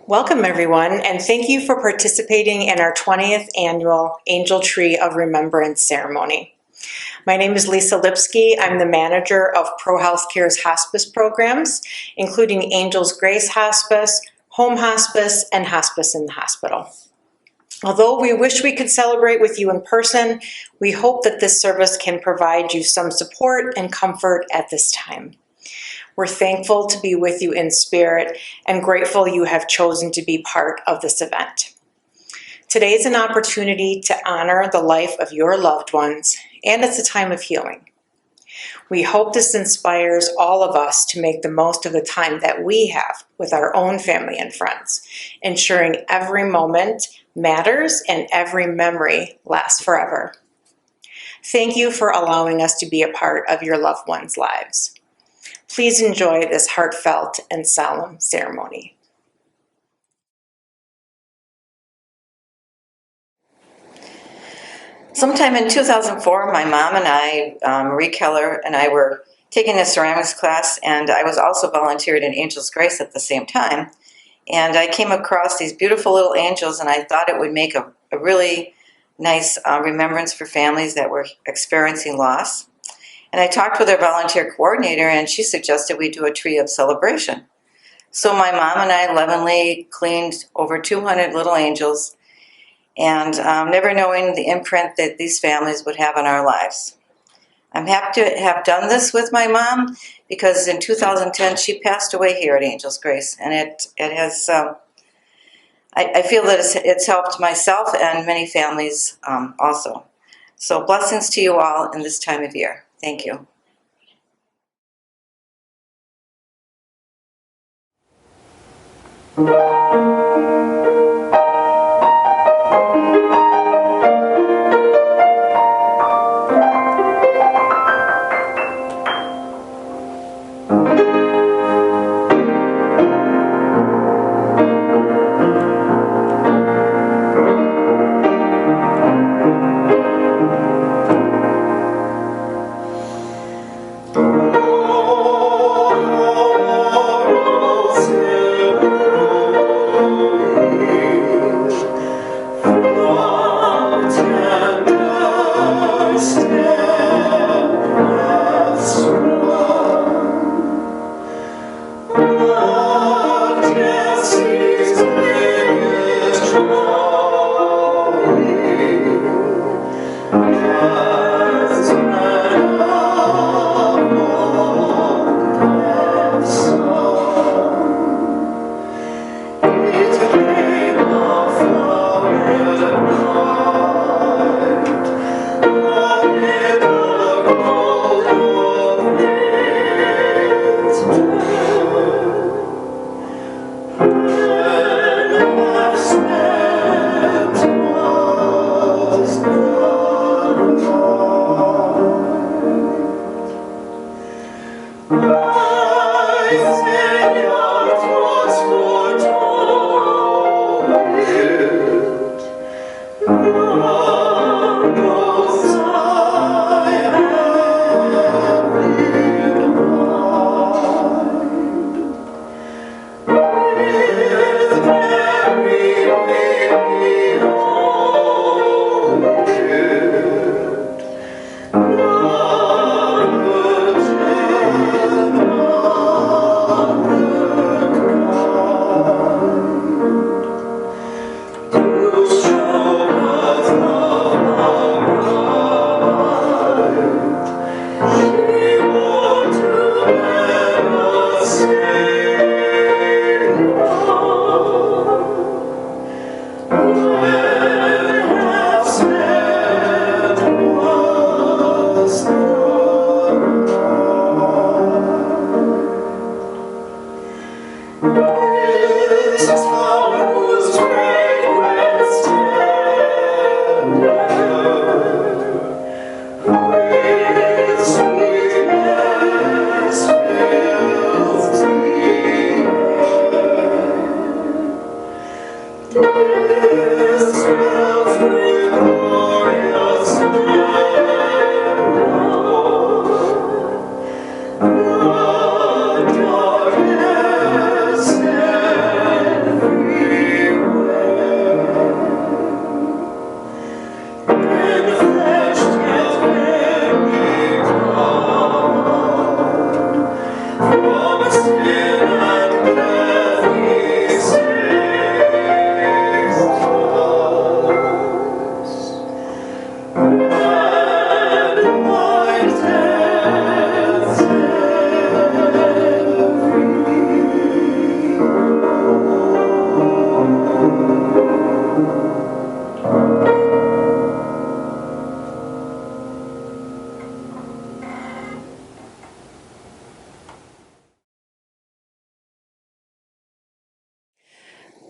Welcome everyone, and thank you for participating in our 20th annual Angel Tree of Remembrance ceremony. My name is Lisa Lipsky. I'm the manager of ProHealthcare's hospice programs, including AngelsGrace Hospice, Home Hospice, and Hospice in the Hospital. Although we wish we could celebrate with you in person, we hope that this service can provide you some support and comfort at this time. We're thankful to be with you in spirit and grateful you have chosen to be part of this event. Today is an opportunity to honor the life of your loved ones, and it's a time of healing. We hope this inspires all of us to make the most of the time that we have with our own family and friends, ensuring every moment matters and every memory lasts forever. Thank you for allowing us to be a part of your loved ones' lives. Please enjoy this heartfelt and solemn ceremony. Sometime in 2004, my mom and I, Marie Keller, and I were taking a ceramics class, and I was also volunteered in AngelsGrace at the same time. And I came across these beautiful little angels, and I thought it would make a really nice remembrance for families that were experiencing loss. And I talked with our volunteer coordinator, and she suggested we do a tree of celebration. So my mom and I lovingly cleaned over 200 little angels, and never knowing the imprint that these families would have on our lives. I'm happy to have done this with my mom because in 2010 she passed away here at AngelsGrace, and it has, I feel that it's helped myself and many families also. So blessings to you all in this time of year. Thank you.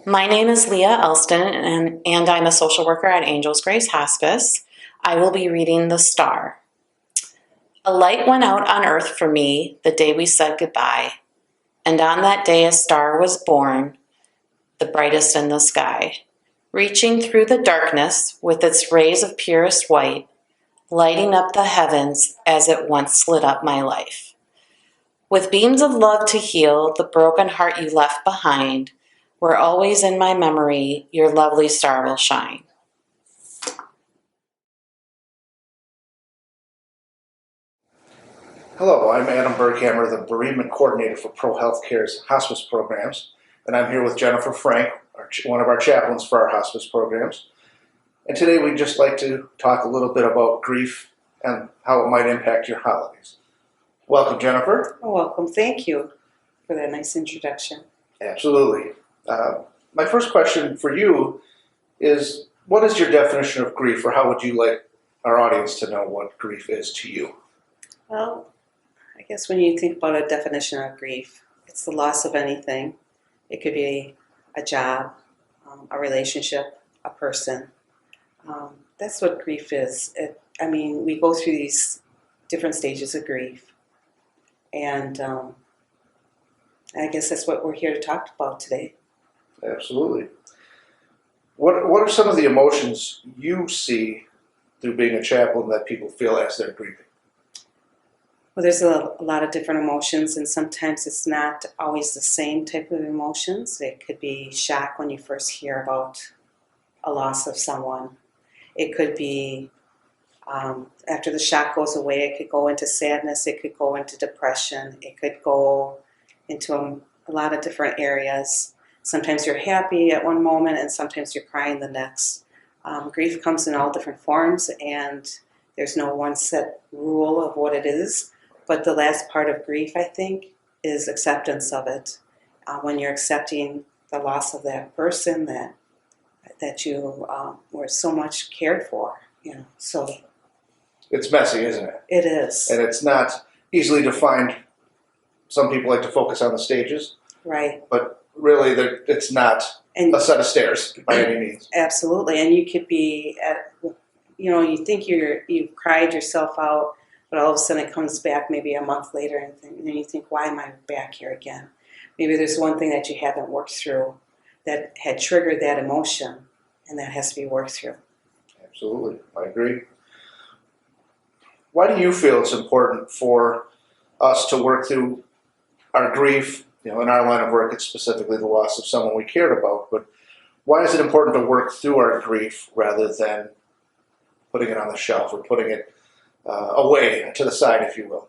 My name is Leah Elston, and I'm a social worker at AngelsGrace Hospice. I will be reading The Star. A light went out on earth for me the day we said goodbye, and on that day a star was born, the brightest in the sky, reaching through the darkness with its rays of purest white, lighting up the heavens as it once lit up my life. With beams of love to heal the broken heart you left behind, where always in my memory your lovely star will shine. Hello, I'm Adam Berghammer, the bereavement coordinator for Pro Healthcare's hospice programs, and I'm here with Jennifer Frank, one of our chaplains for our hospice programs. And today we'd just like to talk a little bit about grief and how it might impact your holidays. Welcome, Jennifer. Welcome. Thank you for that nice introduction. Absolutely. My first question for you is, what is your definition of grief, or how would you like our audience to know what grief is to you? Well, I guess when you think about a definition of grief, it's the loss of anything. It could be a job, a relationship, a person. That's what grief is. We go through these different stages of grief. And I guess that's what we're here to talk about today. Absolutely. What are some of the emotions you see through being a chaplain that people feel as they're grieving? Well, there's a lot of different emotions, and sometimes it's not always the same type of emotions. It could be shock when you first hear about a loss of someone. It could be after the shock goes away, it could go into sadness, it could go into depression, it could go into a lot of different areas. Sometimes you're happy at one moment, and sometimes you're crying the next. Grief comes in all different forms, and there's no one set rule of what it is. But the last part of grief, I think, is acceptance of it. When you're accepting the loss of that person that you were so much cared for, So It's messy, isn't it? it is. And it's not easily defined. Some people like to focus on the stages, Right. but really it's not And a set of stairs by any means. absolutely. And you could be you think you've cried yourself out, but all of a sudden it comes back maybe a month later, and then you think, why am I back here again? Maybe there's one thing that you haven't worked through that had triggered that emotion, and that has to be worked through. Absolutely, I agree. Why do you feel it's important for us to work through our grief? In our line of work, it's specifically the loss of someone we cared about, but why is it important to work through our grief rather than putting it on the shelf or putting it away to the side, if you will?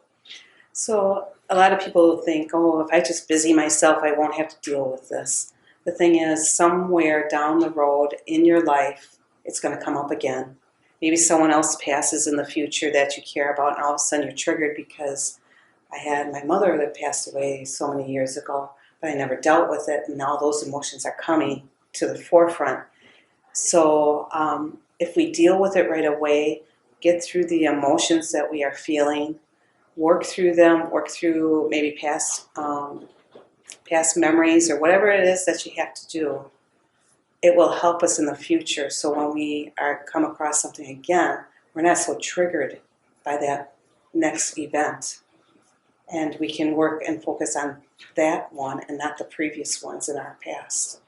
So a lot of people think, oh, if I just busy myself, I won't have to deal with this. The thing is, somewhere down the road in your life, it's going to come up again. Maybe someone else passes in the future that you care about, and all of a sudden you're triggered because I had my mother that passed away so many years ago, but I never dealt with it, and now those emotions are coming to the forefront. So if we deal with it right away, get through the emotions that we are feeling, work through them, work through maybe past memories or whatever it is that you have to do, it will help us in the future. So when we come across something again, we're not so triggered by that next event. And we can work and focus on that one and not the previous ones in our past.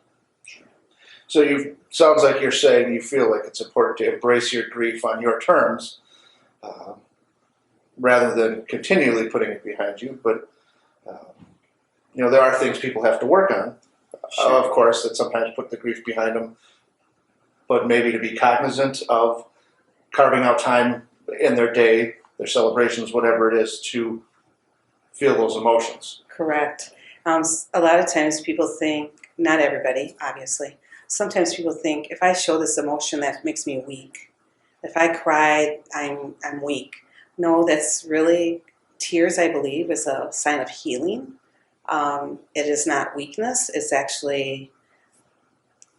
So sounds like you're saying you feel like it's important to embrace your grief on your terms, rather than continually putting it behind you. But there are things people have to work on, Sure. of course, that sometimes put the grief behind them. But maybe to be cognizant of carving out time in their day, their celebrations, whatever it is, to feel those emotions. Correct. A lot of times people think, not everybody, obviously, sometimes people think if I show this emotion, that makes me weak. If I cry, I'm weak. No, that's really, tears, I believe, is a sign of healing. It is not weakness. It's actually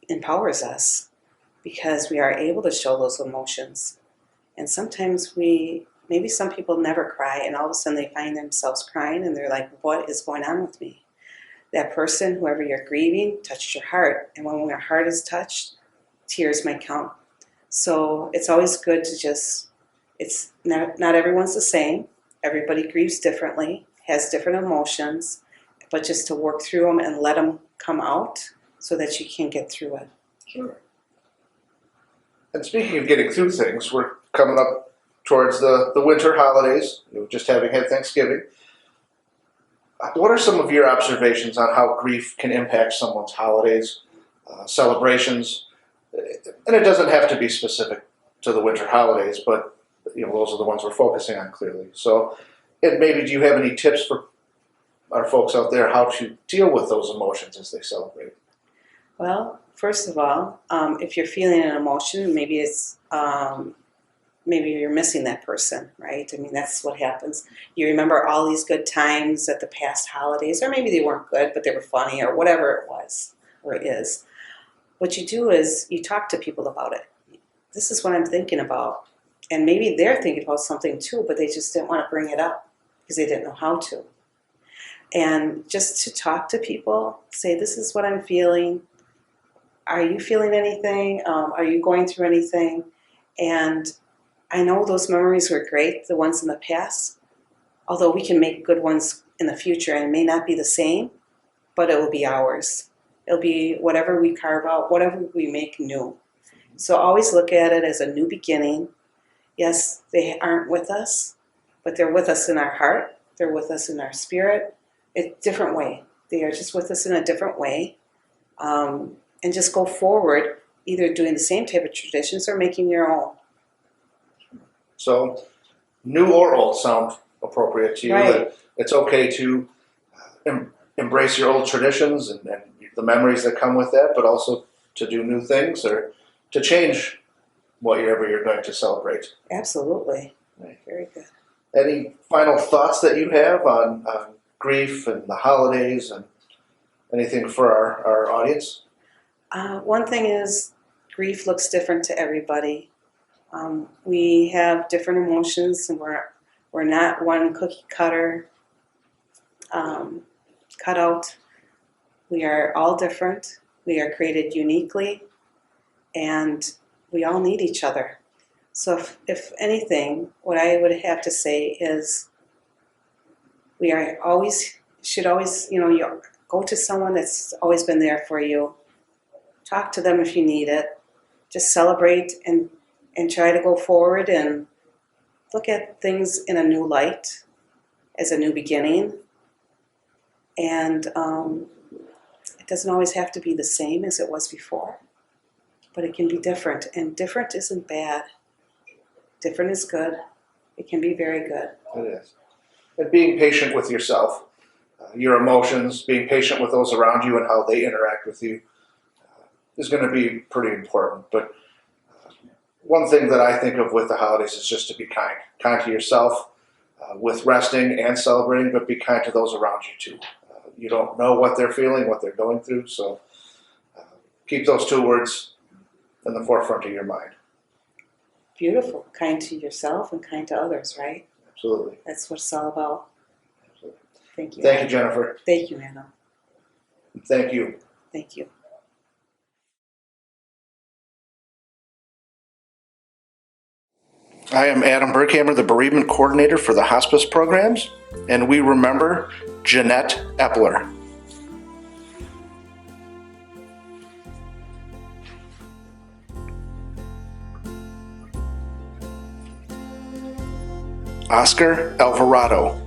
empowers us because we are able to show those emotions. And sometimes maybe some people never cry, and all of a sudden they find themselves crying, and they're like, what is going on with me? that person, whoever you're grieving, touched your heart. And when your heart is touched, tears might count. So it's always good to just, it's not everyone's the same. Everybody grieves differently, has different emotions, but just to work through them and let them come out so that you can get through it. Sure. And speaking of getting through things, we're coming up towards the winter holidays, just having had Thanksgiving. What are some of your observations on how grief can impact someone's holidays, celebrations? And it doesn't have to be specific to the winter holidays, but those are the ones we're focusing on clearly. So, and maybe do you have any tips for our folks out there how to deal with those emotions as they celebrate? Well, first of all, if you're feeling an emotion, maybe it's maybe you're missing that person, right? I mean, that's what happens. You remember all these good times at the past holidays, or maybe they weren't good, but they were funny, or whatever it was or it is. What you do is you talk to people about it. This is what I'm thinking about. And maybe they're thinking about something too, but they just didn't want to bring it up because they didn't know how to. And just to talk to people, say, this is what I'm feeling. Are you feeling anything? Are you going through anything? And I know those memories were great, the ones in the past, although we can make good ones in the future, and it may not be the same, but it will be ours. It'll be whatever we carve out, whatever we make new. So always look at it as a new beginning. Yes, they aren't with us, but they're with us in our heart. They're with us in our spirit. It's a different way. They are just with us in a different way. And just go forward, either doing the same type of traditions or making your own. So, new or old sound appropriate to you. Right. It's okay to embrace your old traditions and the memories that come with that, but also to do new things or to change whatever you're going to celebrate. Absolutely. Right. Very good. Any final thoughts that you have on grief and the holidays and anything for our audience? One thing is grief looks different to everybody. We have different emotions, and we're not one cookie cutter cutout. We are all different. We are created uniquely, and we all need each other. So if anything, what I would have to say is we should always, you go to someone that's always been there for you. Talk to them if you need it. Just celebrate and try to go forward and look at things in a new light as a new beginning. And it doesn't always have to be the same as it was before, but it can be different. And different isn't bad. Different is good. It can be very good. It is. And being patient with yourself, your emotions, being patient with those around you and how they interact with you is going to be pretty important. But one thing that I think of with the holidays is just to be kind. Kind to yourself with resting and celebrating, but be kind to those around you too. You don't know what they're feeling, what they're going through, so keep those two words in the forefront of your mind. Beautiful. Kind to yourself and kind to others, right? Absolutely. That's what it's all about. Absolutely. Thank you. Thank you, Jennifer. Thank you, Anna. Thank you. Thank you. I am Adam Burkhammer, the bereavement coordinator for the hospice programs, and we remember Jeanette Epler. Oscar Alvarado.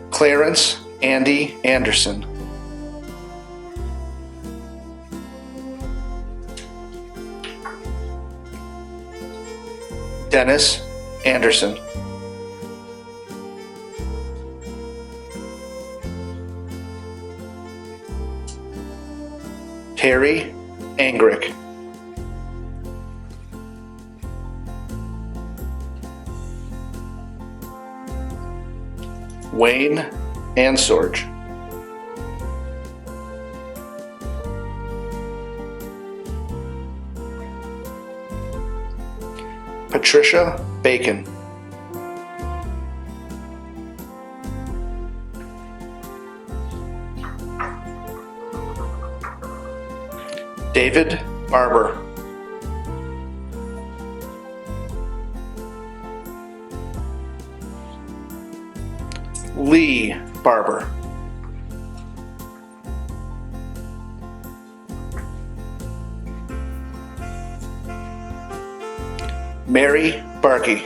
Clarence Andy Anderson. Dennis Anderson. Terry Angrick. Wayne Ansorge. Patricia Bacon. David Barber. Lee Barber. Mary Barkey.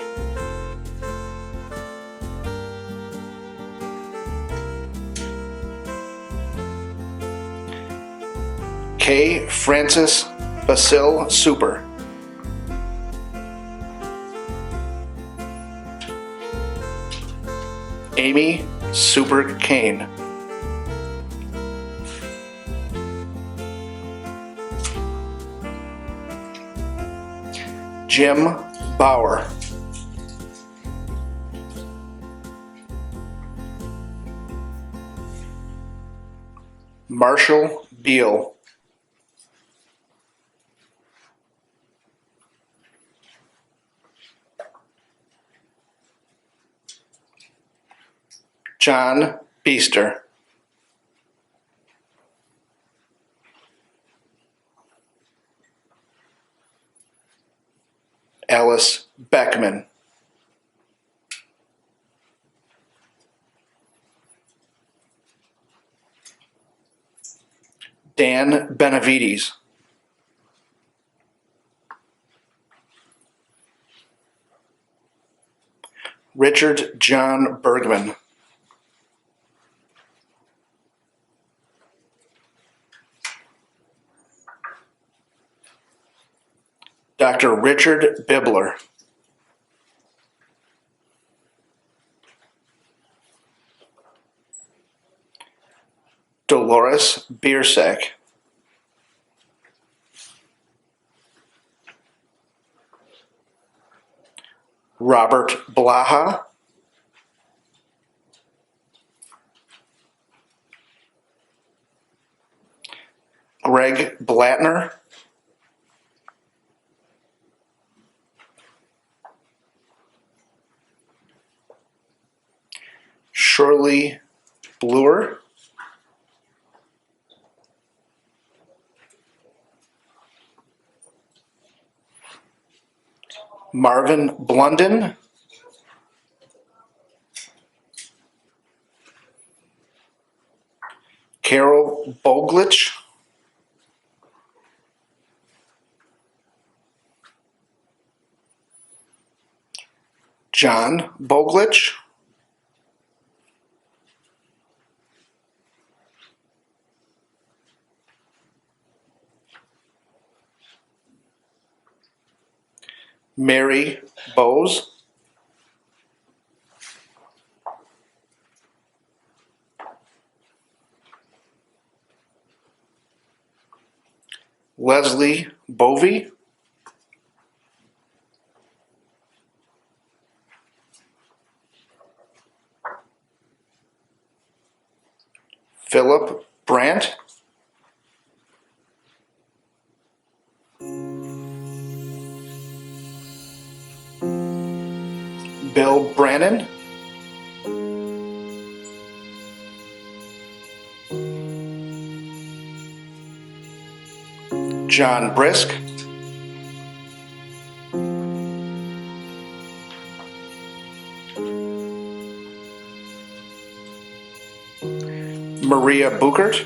K. Francis Basil Super. Amy Super Kane. Jim Bauer. Marshall Beal. John Beester. Alice Beckman. Dan Benavides. Richard John Bergman. Dr. Richard Bibler. Dolores Biersack. Robert Blaha. Greg Blattner. Shirley Bluer. Marvin Blunden. Carol Boglich. John Boglich. Mary Bowes. Leslie Bovey. Philip Brandt. Bill Brannon. John Brisk. Maria Buchert.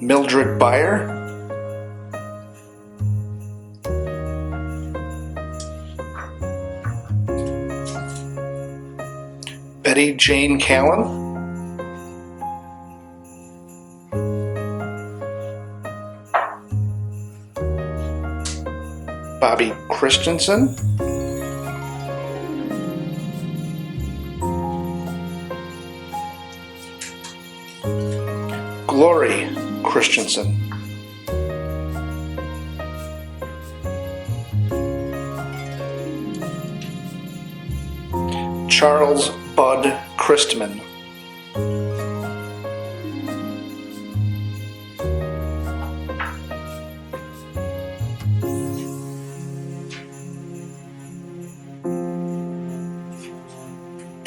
Mildred Beyer. Betty Jane Callan. Bobby Christensen. Glory Christensen. Charles Bud Christman.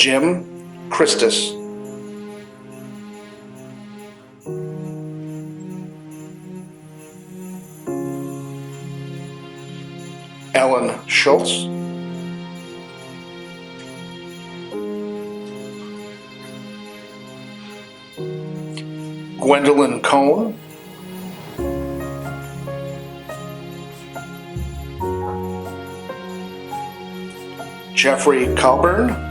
Jim Christus, Ellen Schultz, Gwendolyn Cohn, Jeffrey Colburn,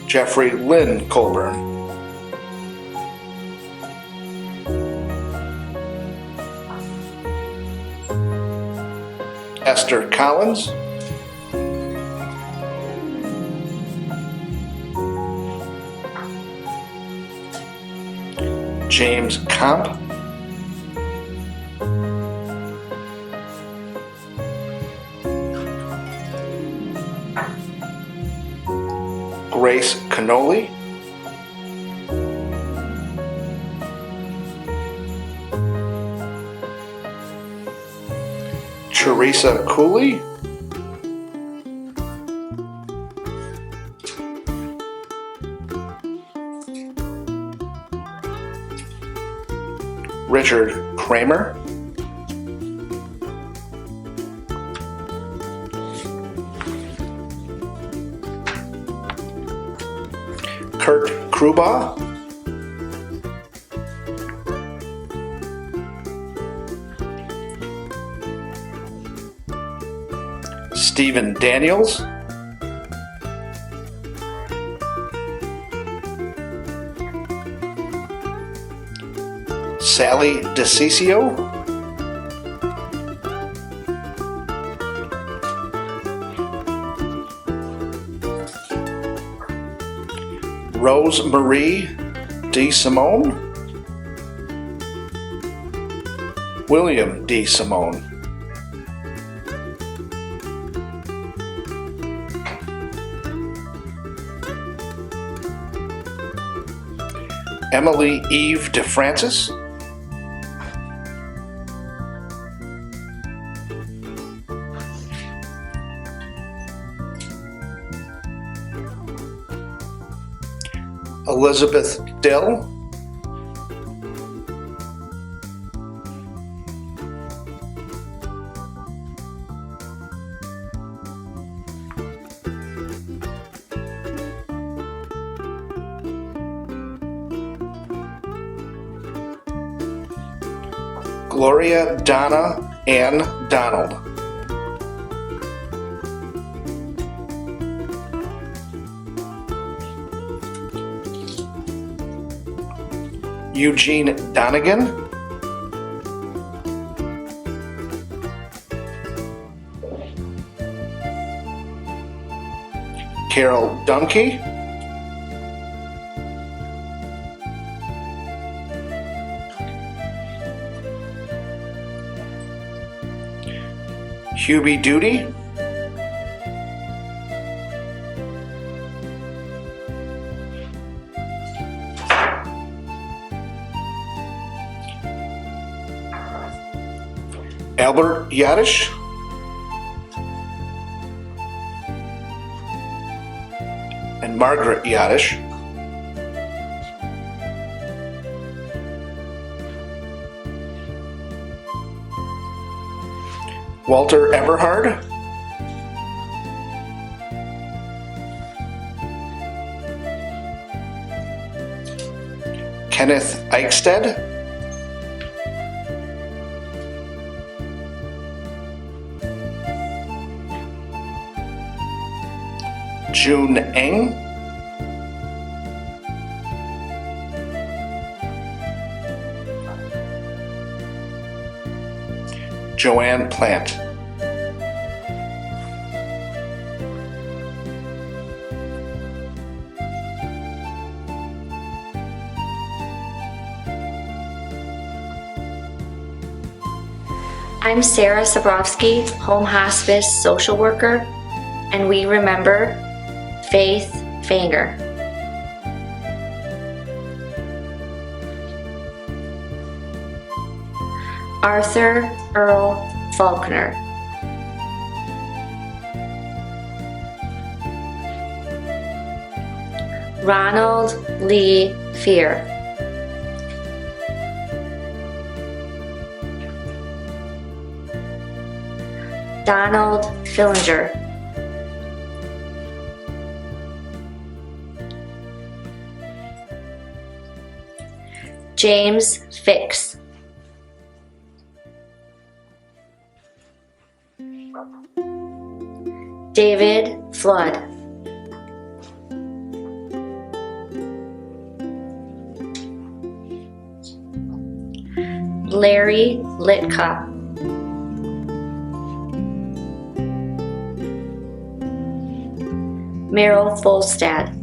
Jeffrey Lynn Colburn, Esther Collins, James Comp, Grace Cannoli, Teresa Cooley, Richard Kramer, Kurt Kruba, Stephen Daniels, Sally DeCiccio, Rose Marie D. Simone, William D. Simone, Emily Eve DeFrancis, Elizabeth Dill, Gloria Donna Ann Donald, Eugene Donegan, Carol Dumke, Hubie Duty, Albert Yadish, and Margaret Yadish, Walter Eberhard, Kenneth Eichstead, June Eng, Joanne Plant, I'm Sarah Sabrowski, Home Hospice Social Worker, and we remember Faith Fanger. Arthur Earl Faulkner. Ronald Lee Fear. Donald Fillinger. James Fix. David Flood. Larry Litka. Meryl Folstad.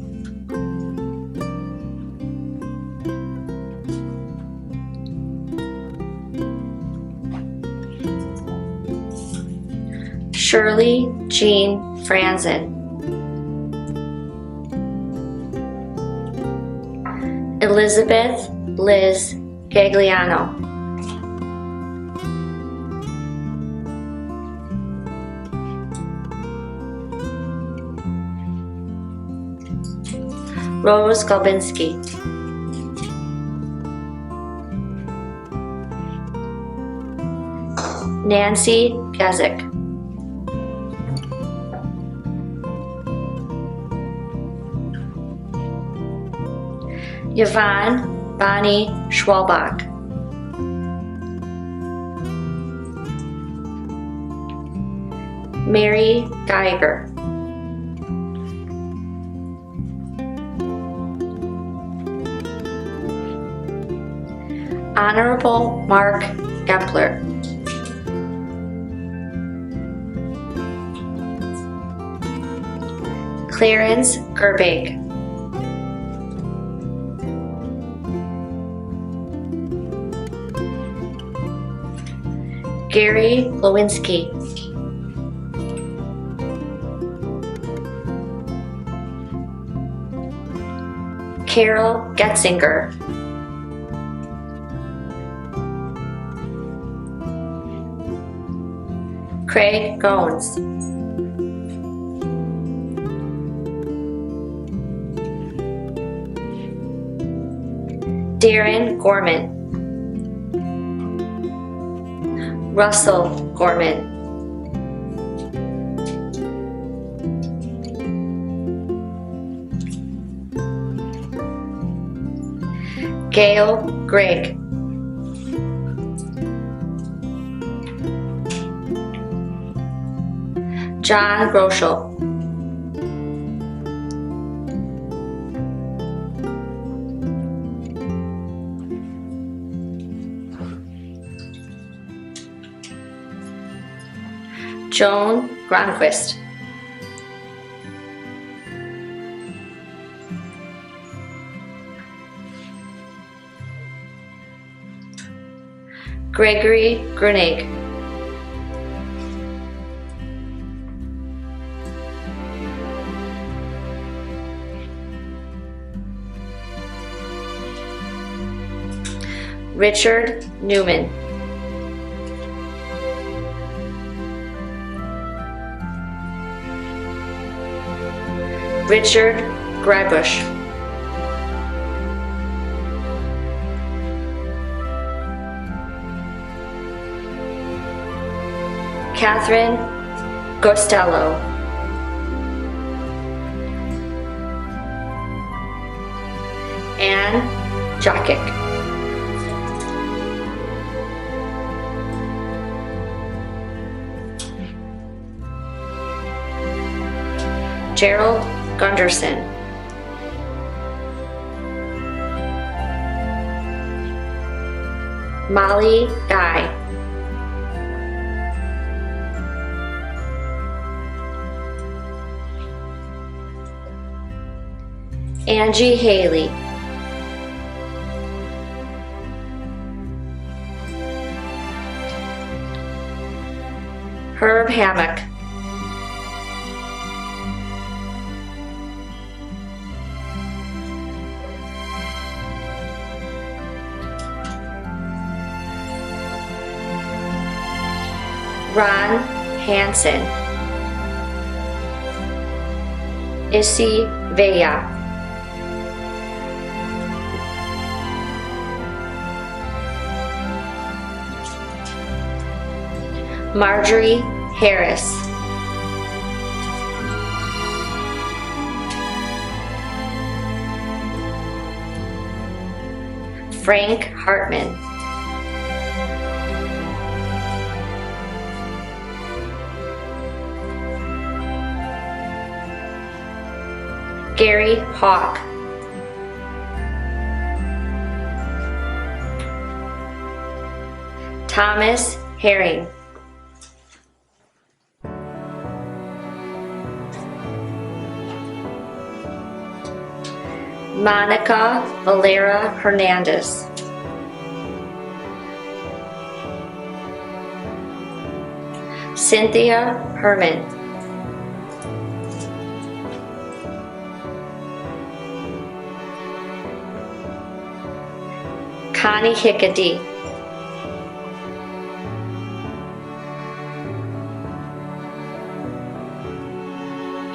Shirley Jean Franzen. Elizabeth Liz Gagliano. Rose Galbinski. Nancy Gazik. Yvonne Bonnie Schwalbach. Mary Geiger. Honorable Mark Gempler. Clarence Gerbig. Gary Lewinsky. Carol Getzinger. Craig Goins. Darren Gorman. Russell Gorman. Gail Gregg. John Groschel. Joan Gronquist. Gregory Grunig. Richard Newman. Richard Greibush. Catherine Costello. Anne Jakic. Gerald Gunderson. Molly Guy. Angie Haley. Herb Hammock. Ron Hansen, Issy Vea, Marjorie Harris, Frank Hartman, Gary Hawk, Thomas Herring, Monica Valera Hernandez, Cynthia Herman, Connie Hickady,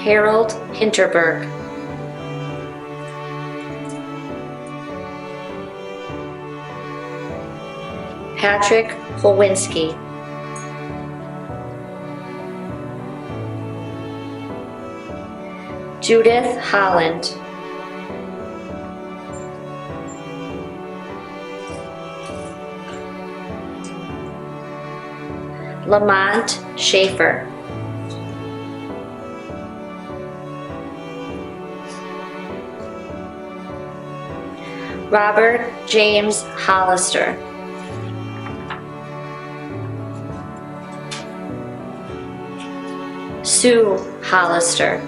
Harold Hinterberg, Patrick Polwinski, Judith Holland, Lamont Schaefer, Robert James Hollister, Sue Hollister,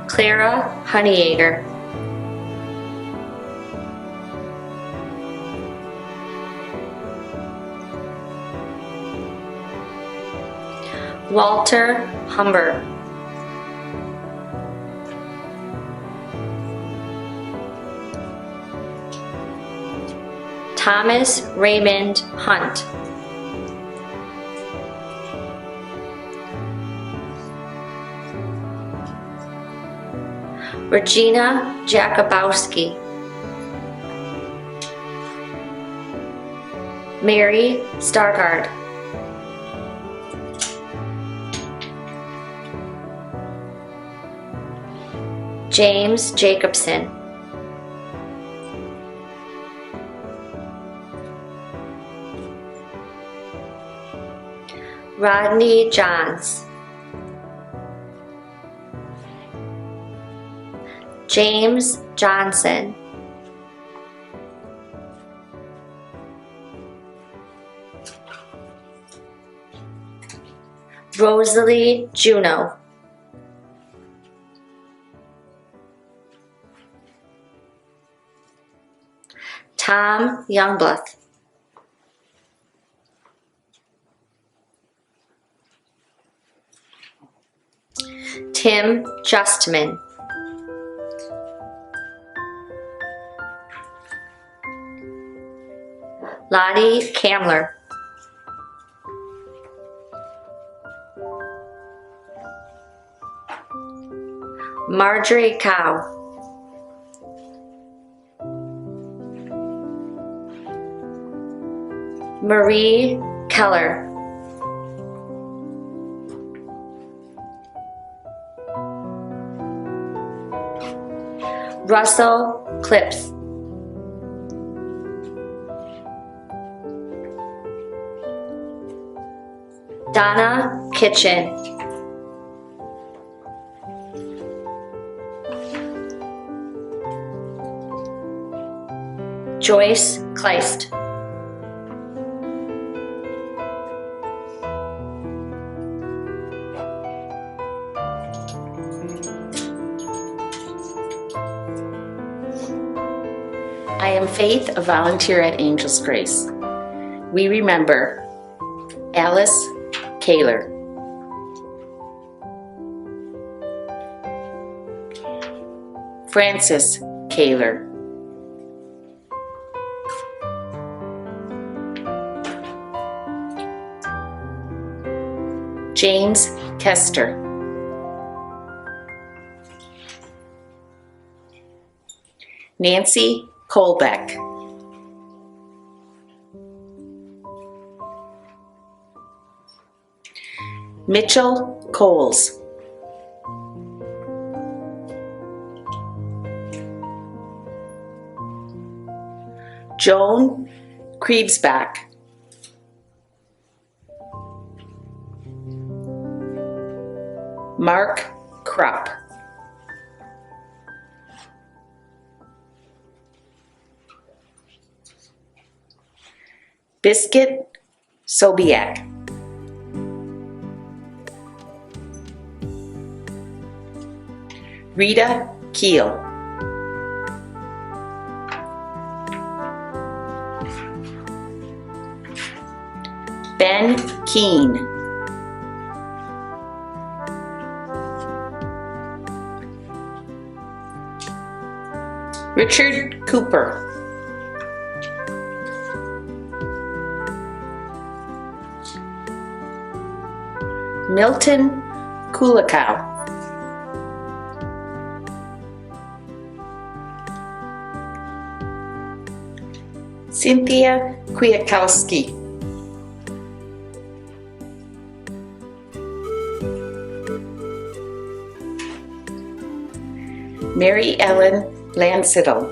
Clara Honeyegger, Walter Humber, Thomas Raymond Hunt, Regina Jakubowski, Mary Stargard, James Jacobson, Rodney Johns, James Johnson, Rosalie Juno, Tom Youngblood, Tim Justman, Lottie Kamler, Marjorie Cow, Marie Keller, Russell Clips, Donna Kitchen, Joyce Kleist, I am Faith, a volunteer at AngelsGrace. We remember Alice Kaler, Francis Kaler. James Kester. Nancy Colbeck. Mitchell Coles. Joan Kriebsbach. Mark Krupp. Biscuit Sobiak. Rita Keel. Ben Keene. Richard Cooper. Milton Kulikow. Cynthia Kwiatkowski. Mary Ellen Lansiddle.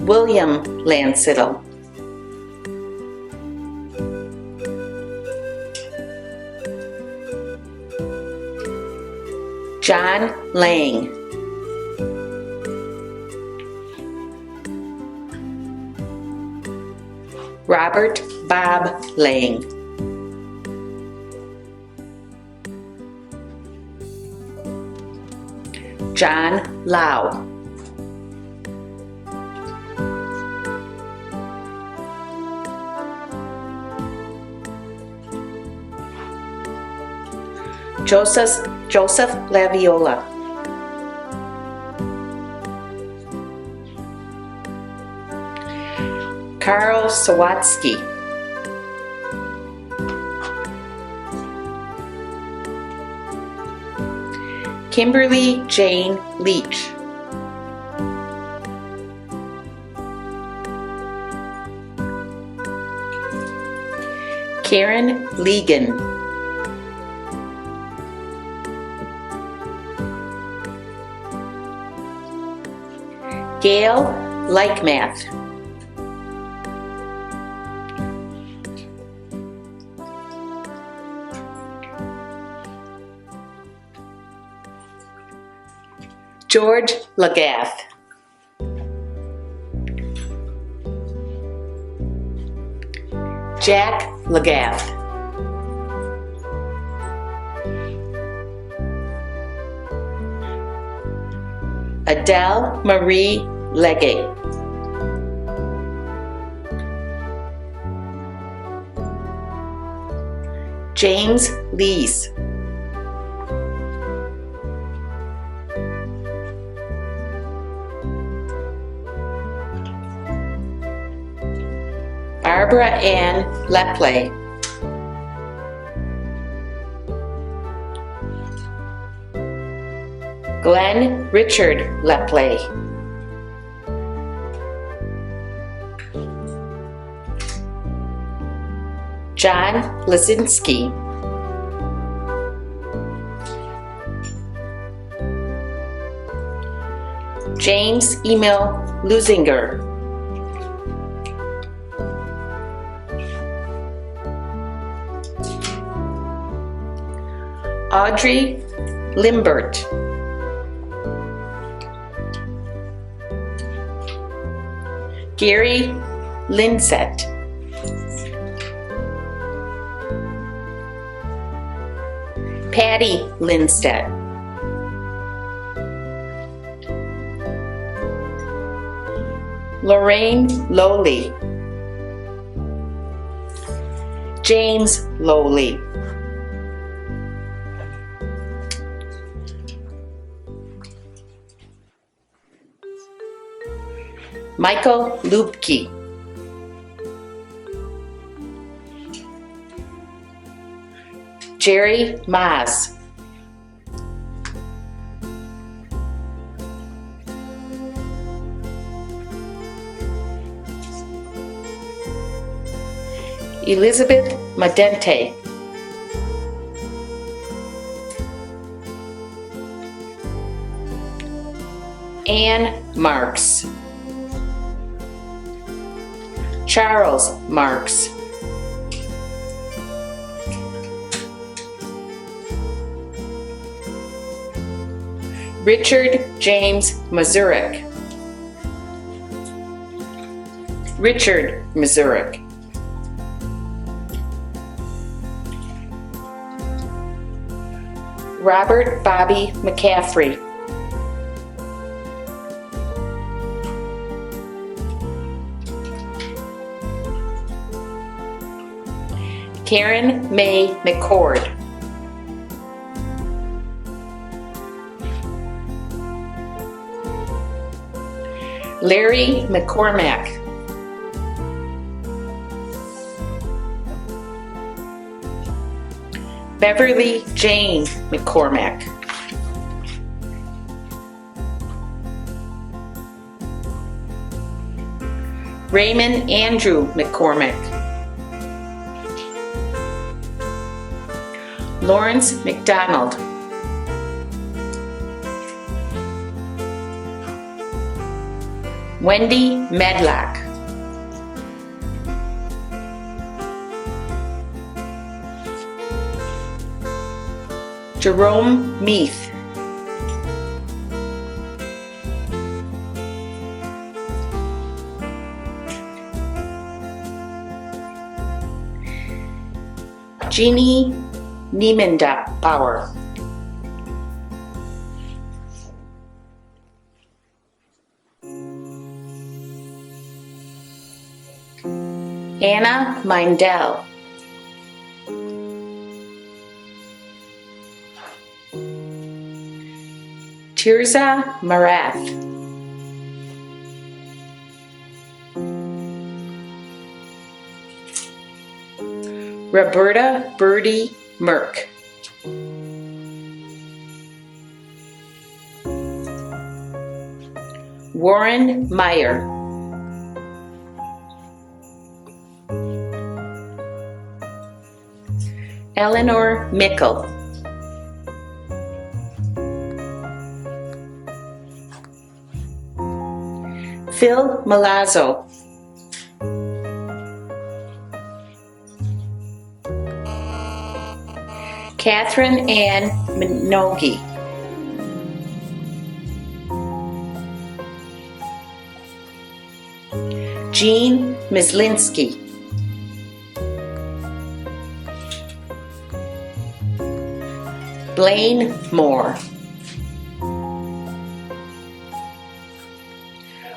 William Lansiddle. John Lang. Robert Bob Lang. John Lau. Joseph Laviola. Karl Sawatsky. Kimberly Jane Leach. Karen Legan. Gail Likemath. George Lagath. Jack Lagath. Adele Marie Legge. James Lees. Barbara Ann Lepley. Glenn Richard Lepley. John Lazinski. James Emil Lusinger. Audrey Limbert. Gary Linsett. Patty Lindstedt. Lorraine Lowley. James Lowley. Michael Lubke. Jerry Maas. Elizabeth Madente. Anne Marks. Charles Marks. Richard James Mazurek. Richard Mazurek. Robert Bobby McCaffrey. Karen May McCord. Larry McCormack. Beverly Jane McCormack. Raymond Andrew McCormack. Lawrence McDonald. Wendy Medlock. Jerome Meath. Jeannie Niemendauer. Anna Mindell. Tirza Marath. Roberta Birdie Merck. Warren Meyer. Eleanor Mickle. Phil Malazzo. Catherine Ann Minogue. Jean Mislinski. Blaine Moore.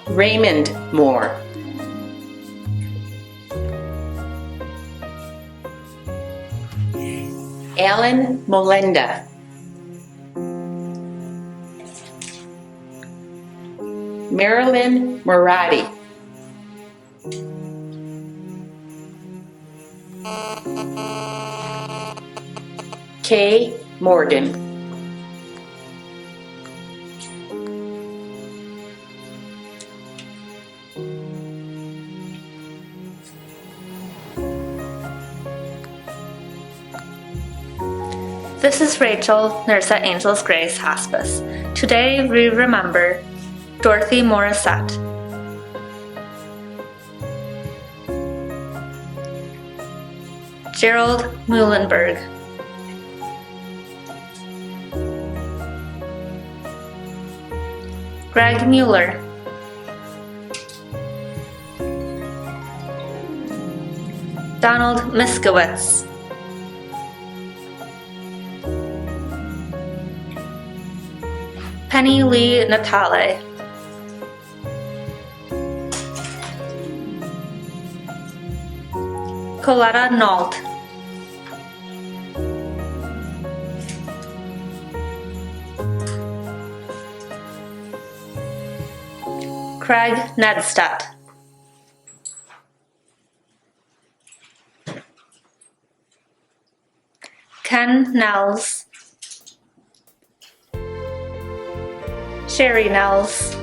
Raymond Moore. Alan Molenda. Marilyn Murati. Kay Morgan. This is Rachel, nurse at AngelsGrace Hospice. Today we remember Dorothy Morissette. Gerald Muhlenberg. Greg Mueller. Donald Miskowitz. Penny Lee Natale. Coletta Nault. Craig Nedstedt. Ken Nels. Sherry Nels.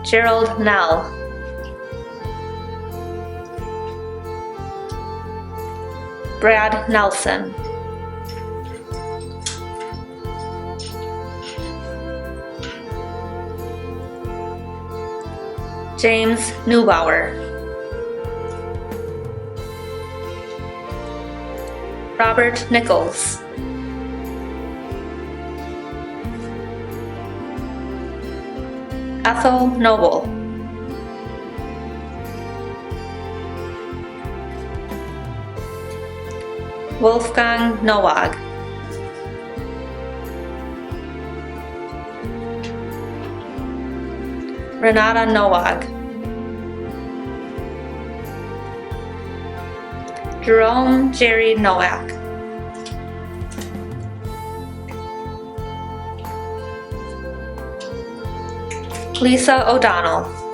Gerald Nell. Brad Nelson. James Neubauer. Robert Nichols. Ethel Noble. Wolfgang Nowak. Renata Nowak. Jerome Jerry Nowak. Lisa O'Donnell.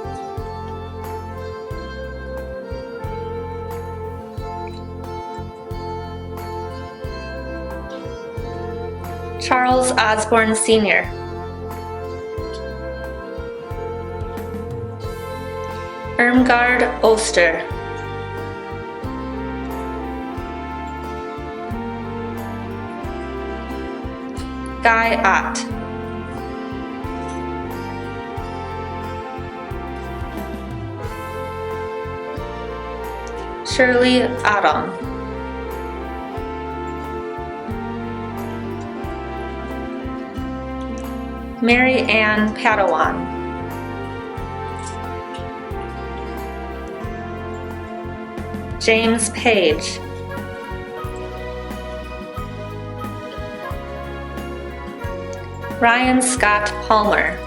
Charles Osborne Sr. Irmgard Oster. Guy Ott. Shirley Autumn. Mary Ann Padawan. James Page. Ryan Scott Palmer.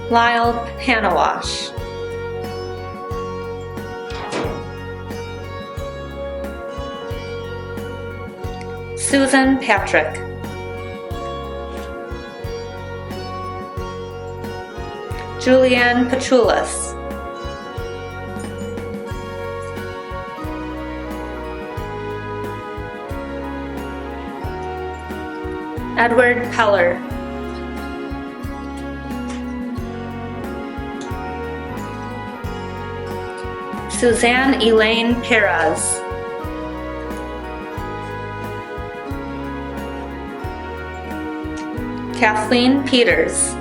Lyle Panawash. Susan Patrick. Julianne Pachulis. Edward Peller. Suzanne Elaine Perez. Kathleen Peters.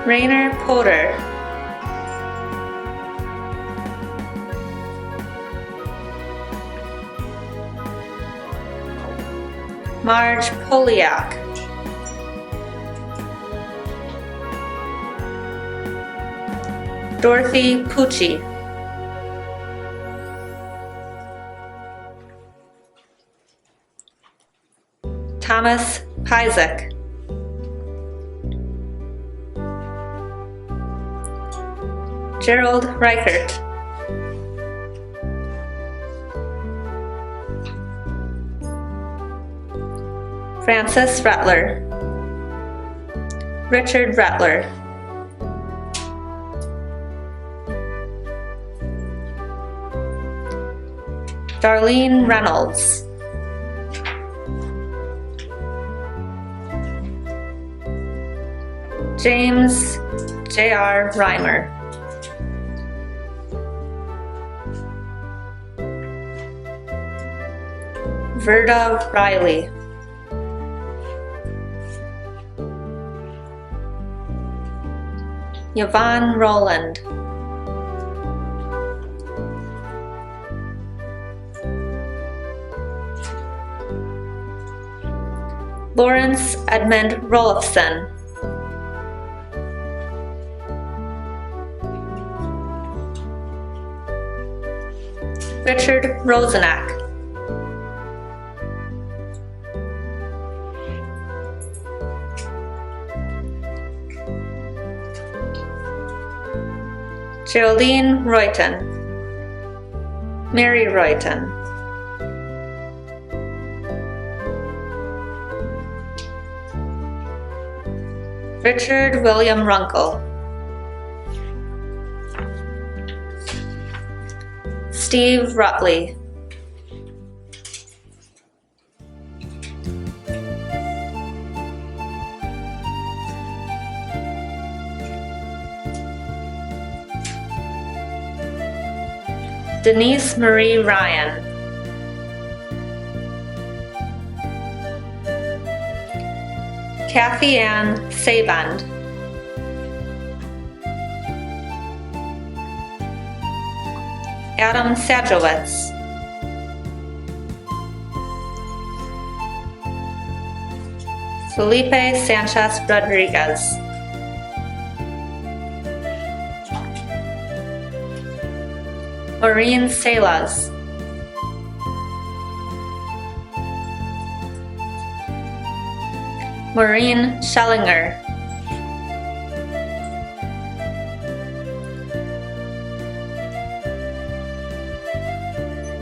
Rainer Potter. Marge Poliak. Dorothy Pucci. Thomas Pizek. Gerald Reichert. Francis Rettler. Richard Rettler. Darlene Reynolds. James J.R. Reimer. Verda Riley. Yvonne Rowland. Lawrence Edmund Rolfson. Richard Rosenack. Geraldine Royton, Mary Royton, Richard William Runkle, Steve Rutley, Denise Marie Ryan, Kathy Ann Saband, Adam Sadowitz, Felipe Sanchez Rodriguez, Maureen Salas, Maureen Schellinger,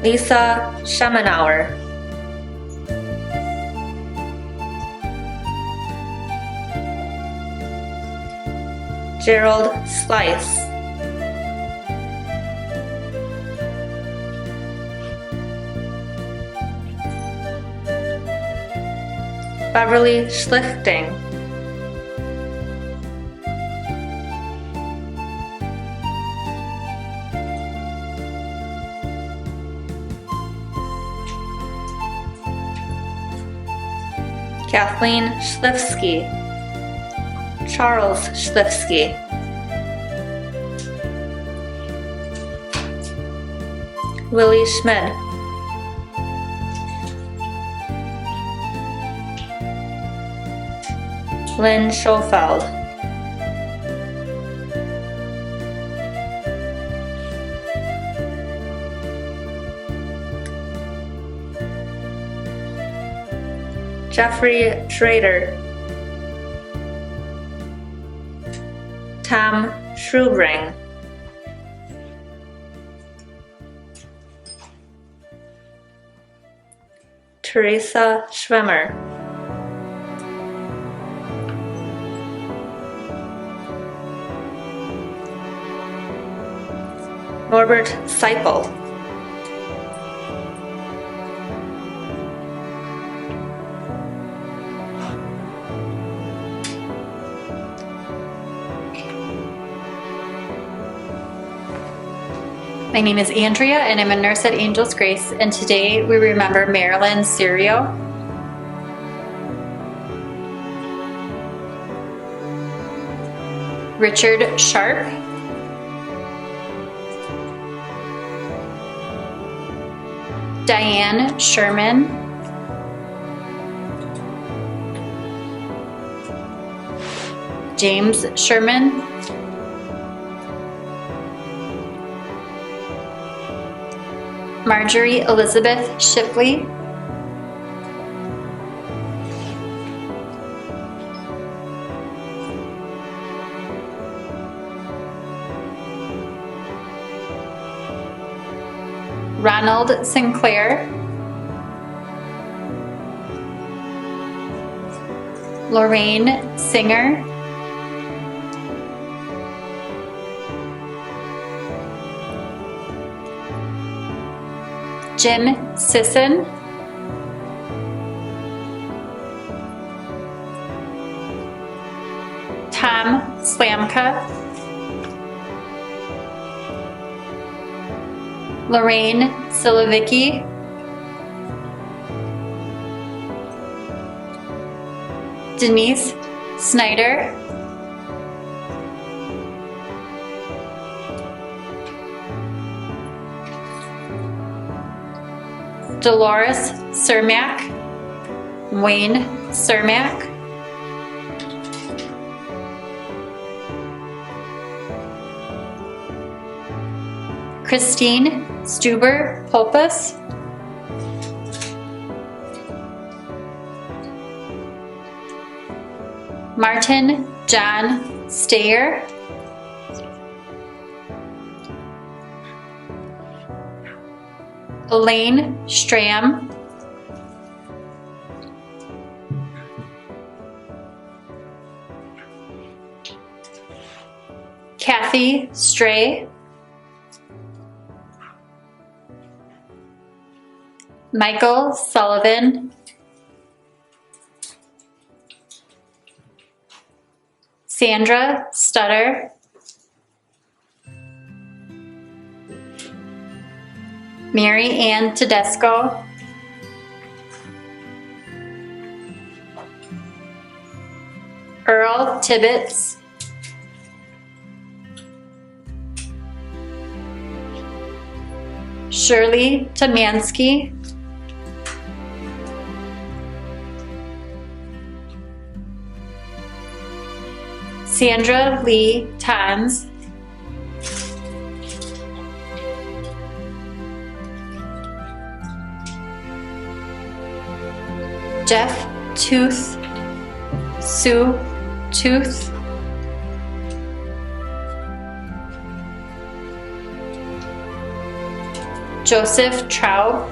Lisa Schemenauer, Gerald Slice, Beverly Schlichting, Kathleen Schlifsky, Charles Schlifsky, Willie Schmid, Lynn Schofeld, Jeffrey Schrader, Tom Schrubring, Teresa Schwimmer, Norbert Seipel, My name is Andrea and I'm a nurse at AngelsGrace, and today we remember Marilyn Serio, Richard Sharp, Diane Sherman, James Sherman, Marjorie Elizabeth Shipley, Ronald Sinclair, Lorraine Singer, Jim Sisson, Tom Slamka, Lorraine Silovicki, Denise Snyder, Dolores Cermak, Wayne Cermak, Christine Stuber Popus, Martin John Stayer, Elaine Stram, Kathy Stray, Michael Sullivan, Sandra Stutter, Mary Ann Tedesco, Earl Tibbetts, Shirley Tamansky, Sandra Lee Tons, Jeff Tooth, Sue Tooth, Joseph Traub,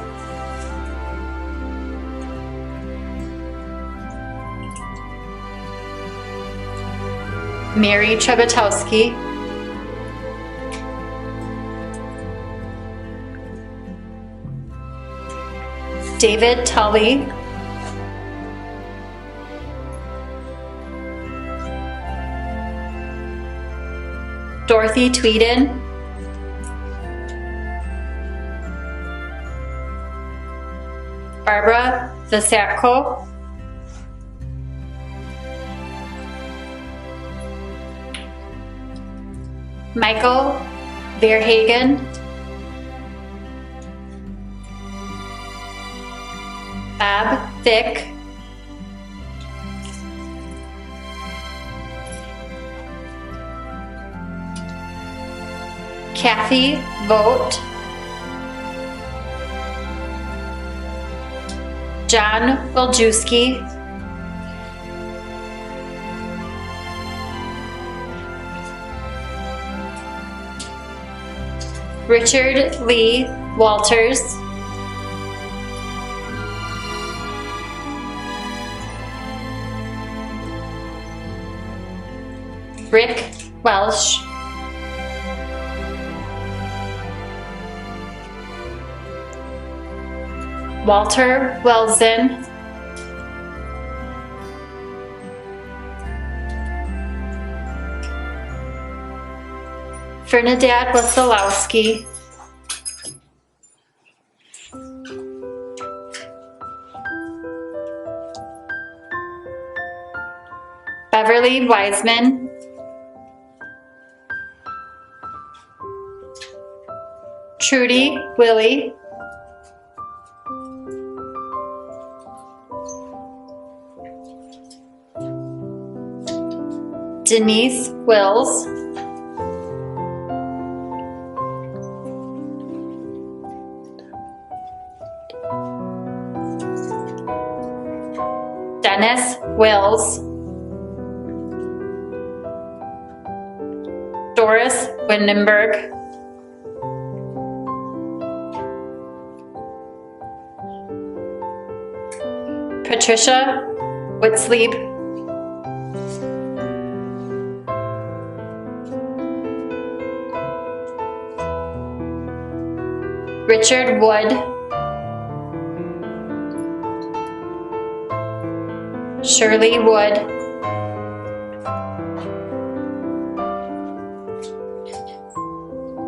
Mary Trebatowski, David Tully, Dorothy Tweeden, Barbara Visacco, Michael Verhagen, Bob Thick, Kathy Vogt, John Wiljewski, Richard Lee Walters, Rick Welsh, Walter Welzen, Fernandad Wasilowski, Beverly Wiseman, Trudy Willie, Denise Wills, Dennis Wills, Doris Windenberg, Patricia Whitsleep, Richard Wood, Shirley Wood,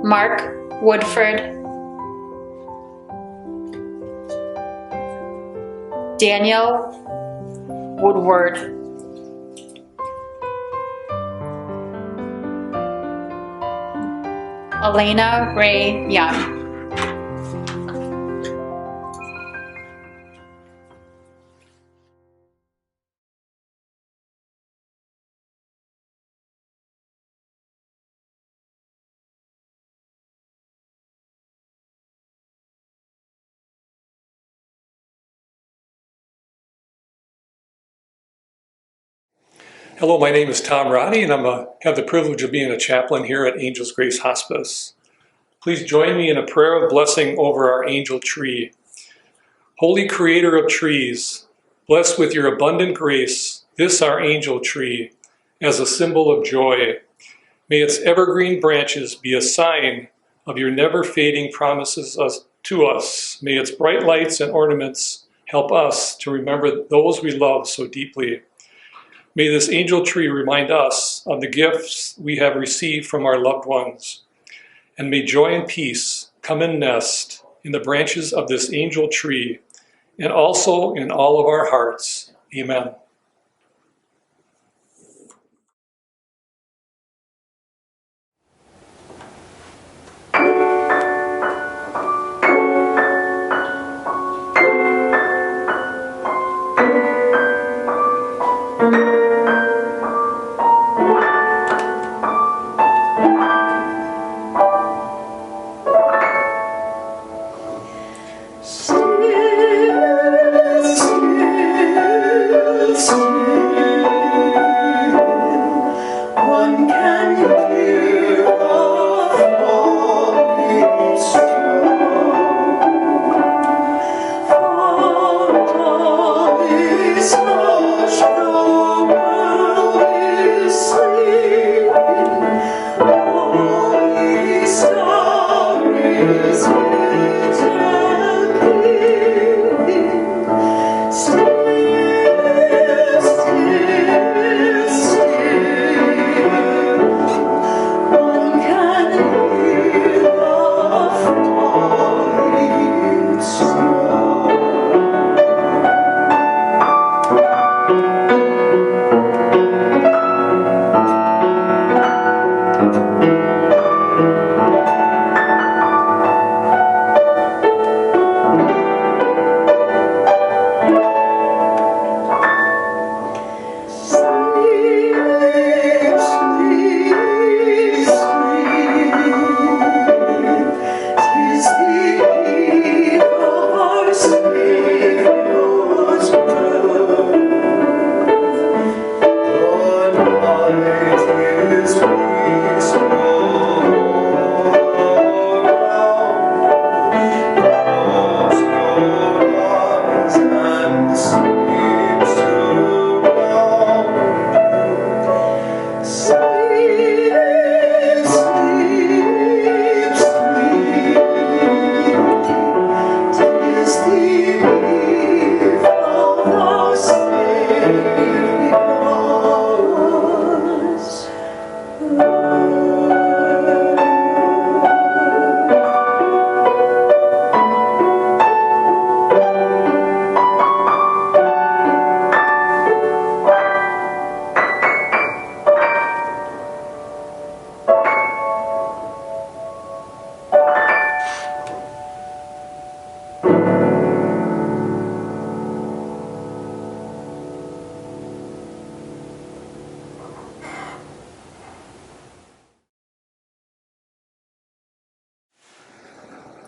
Mark Woodford, Daniel Woodward, Elena Ray Young. Hello, my name is Tom Roddy, and have the privilege of being a chaplain here at AngelsGrace Hospice. Please join me in a prayer of blessing over our angel tree. Holy Creator of trees, bless with your abundant grace this our angel tree as a symbol of joy. May its evergreen branches be a sign of your never-fading promises to us. May its bright lights and ornaments help us to remember those we love so deeply. May this angel tree remind us of the gifts we have received from our loved ones. And may joy and peace come and nest in the branches of this angel tree and also in all of our hearts. Amen.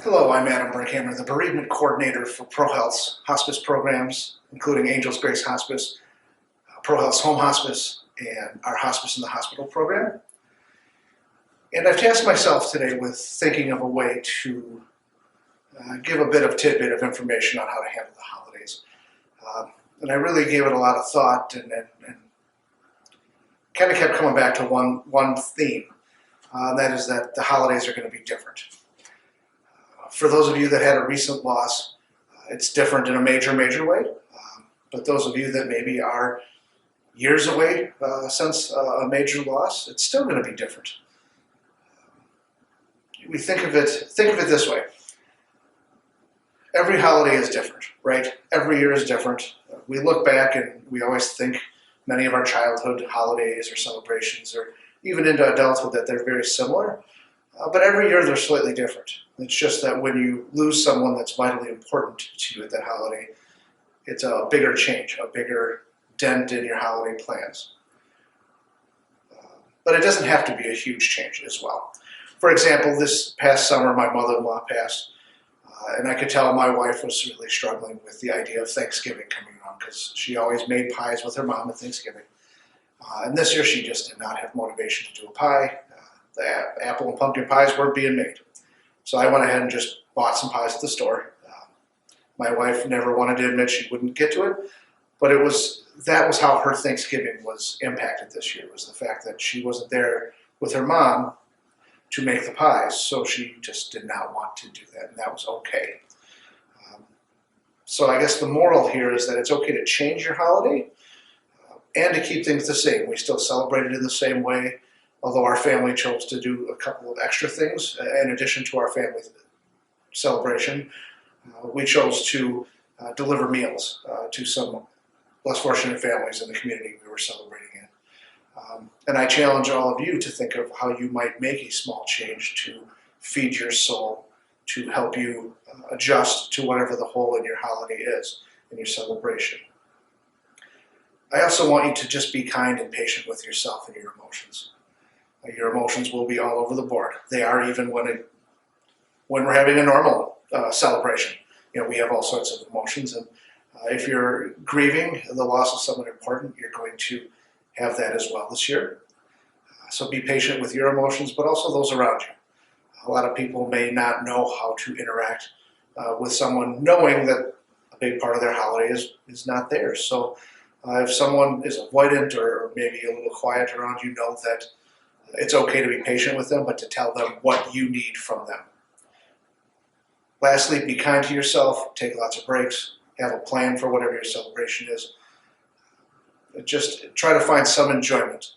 Hello, I'm Adam Brinkhammer, the bereavement coordinator for ProHealth's hospice programs, including AngelsGrace Hospice, ProHealth's home hospice, and our hospice in the hospital program. And I've tasked myself today with thinking of a way to give a bit of tidbit of information on how to handle the holidays. And I really gave it a lot of thought and kind of kept coming back to one theme. That is that the holidays are going to be different. For those of you that had a recent loss, it's different in a major way. But those of you that maybe are years away since a major loss, it's still going to be different. We think of it this way. Every holiday is different, right? Every year is different. We look back and we always think many of our childhood holidays or celebrations or even into adulthood that they're very similar. But every year they're slightly different. It's just that when you lose someone that's vitally important to you at that holiday, it's a bigger change, a bigger dent in your holiday plans. But it doesn't have to be a huge change as well. For example, this past summer, my mother-in-law passed, and I could tell my wife was really struggling with the idea of Thanksgiving coming on because she always made pies with her mom at Thanksgiving. And this year she just did not have motivation to do a pie. The apple and pumpkin pies weren't being made. So I went ahead and just bought some pies at the store. My wife never wanted to admit she wouldn't get to it, but that was how her Thanksgiving was impacted this year, was the fact that she wasn't there with her mom to make the pies, so she just did not want to do that, and that was okay. So I guess the moral here is that it's okay to change your holiday and to keep things the same. We still celebrate it in the same way, although our family chose to do a couple of extra things in addition to our family celebration. We chose to deliver meals to some less fortunate families in the community we were celebrating in. And I challenge all of you to think of how you might make a small change to feed your soul, to help you adjust to whatever the hole in your holiday is, in your celebration. I also want you to just be kind and patient with yourself and your emotions. Your emotions will be all over the board. They are even when we're having a normal celebration. We have all sorts of emotions, and if you're grieving the loss of someone important, you're going to have that as well this year. So be patient with your emotions, but also those around you. A lot of people may not know how to interact with someone knowing that a big part of their holiday is not theirs. So if someone is avoidant or maybe a little quiet around you, know that it's okay to be patient with them, but to tell them what you need from them. Lastly, be kind to yourself, take lots of breaks, have a plan for whatever your celebration is. Just try to find some enjoyment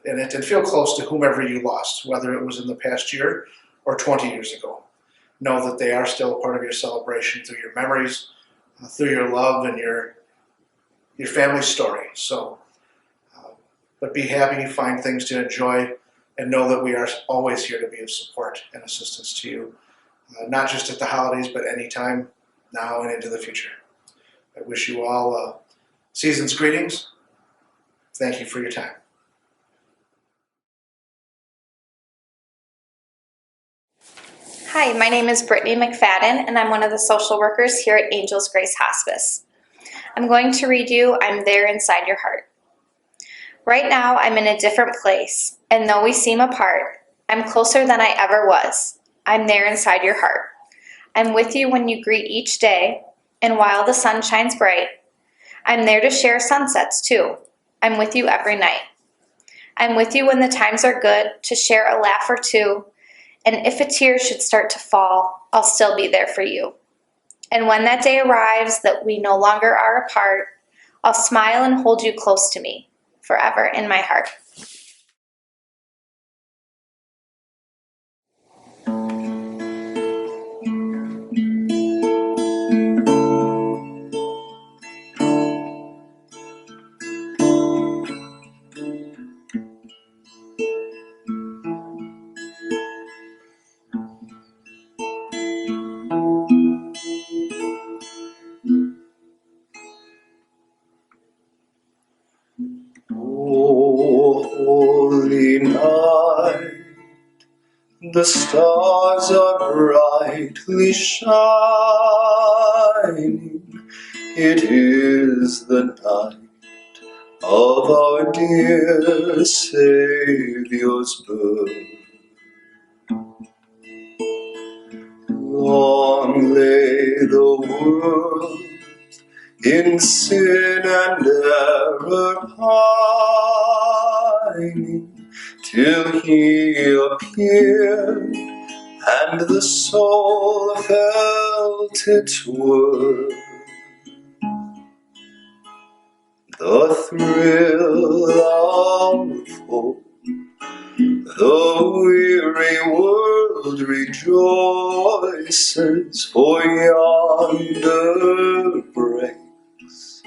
in it and feel close to whomever you lost, whether it was in the past year or 20 years ago. Know that they are still a part of your celebration through your memories, through your love and your family's story. So, but be happy, find things to enjoy, and know that we are always here to be of support and assistance to you, not just at the holidays, but anytime now and into the future. I wish you all season's greetings. Thank you for your time. Hi, my name is Brittany McFadden, and I'm one of the social workers here at AngelsGrace Hospice. I'm going to read you I'm There Inside Your Heart. Right now, I'm in a different place, and though we seem apart, I'm closer than I ever was. I'm there inside your heart. I'm with you when you greet each day, and while the sun shines bright, I'm there to share sunsets too. I'm with you every night. I'm with you when the times are good, to share a laugh or two, and if a tear should start to fall, I'll still be there for you. And when that day arrives that we no longer are apart, I'll smile and hold you close to me, forever in my heart. Oh, holy night, the stars are brightly shining. It is the night of our dear Saviour's birth. Long lay the world in sin and error pining, till he appeared, and the soul felt its worth. The thrill of hope, the weary world rejoices, for yonder breaks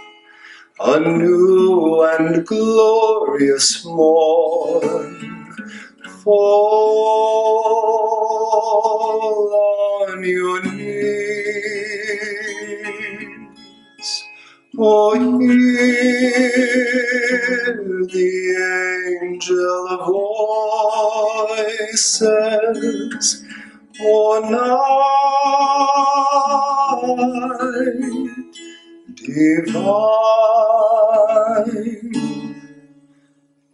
a new and glorious morn. Fall on your knees, or hear the angel voices, or night divine,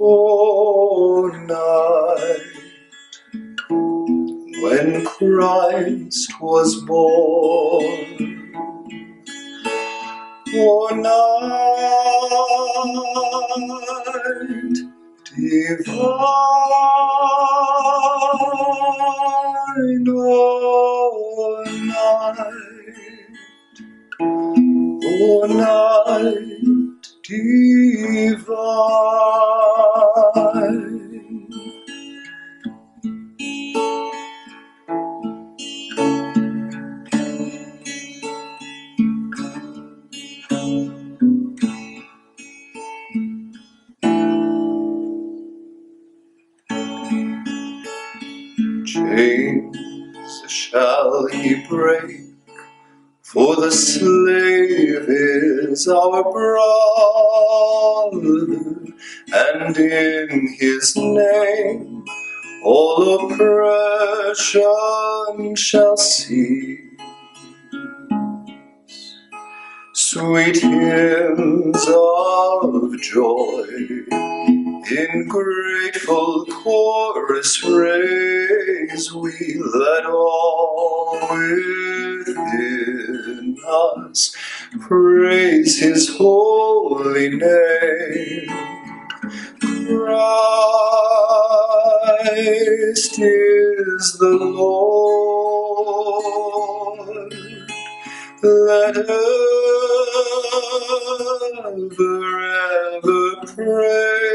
O night, when Christ was born. O night divine, O night divine. Chains shall he break, for the slave is our brother, and in his name all oppression shall cease. Sweet hymns of joy in grateful chorus raise we, let all within us praise his holy name. Christ is the Lord. Let ever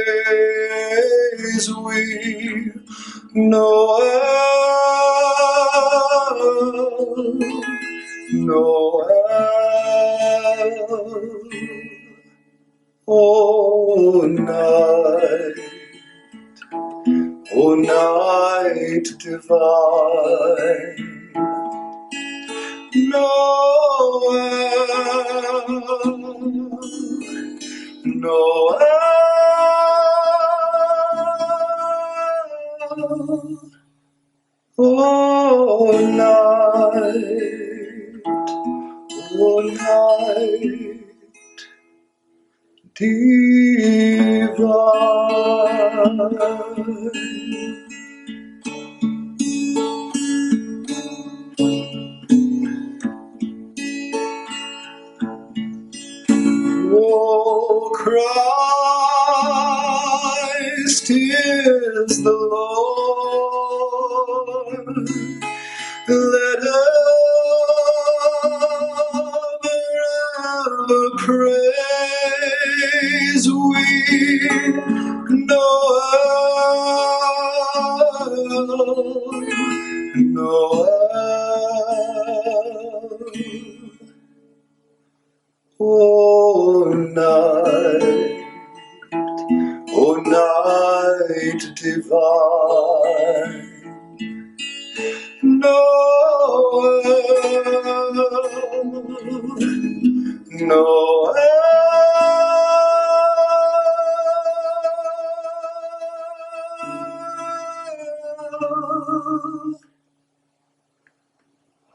praise we, Noel. O night divine, Noel. O night divine. O Christ is the Lord. Let ever praise we, Noel. O night divine, Noel.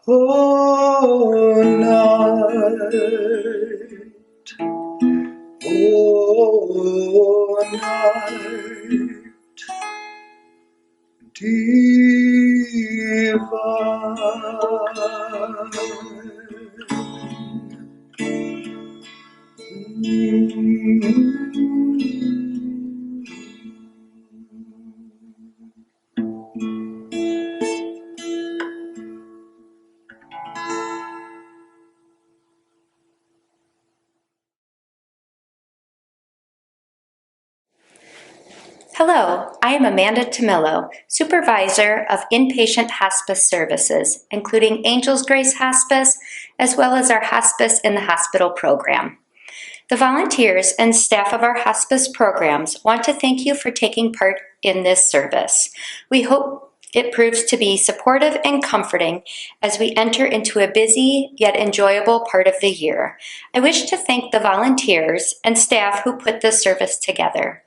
O night, Hello, I am Amanda Tamillo, Supervisor of Inpatient Hospice Services, including AngelsGrace Hospice, as well as our Hospice in the Hospital program. The volunteers and staff of our hospice programs want to thank you for taking part in this service. We hope it proves to be supportive and comforting as we enter into a busy yet enjoyable part of the year. I wish to thank the volunteers and staff who put this service together.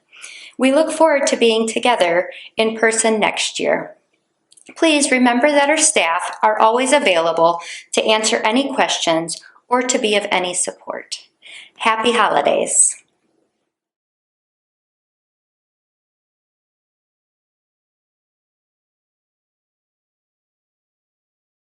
We look forward to being together in person next year. Please remember that our staff are always available to answer any questions or to be of any support. Happy holidays.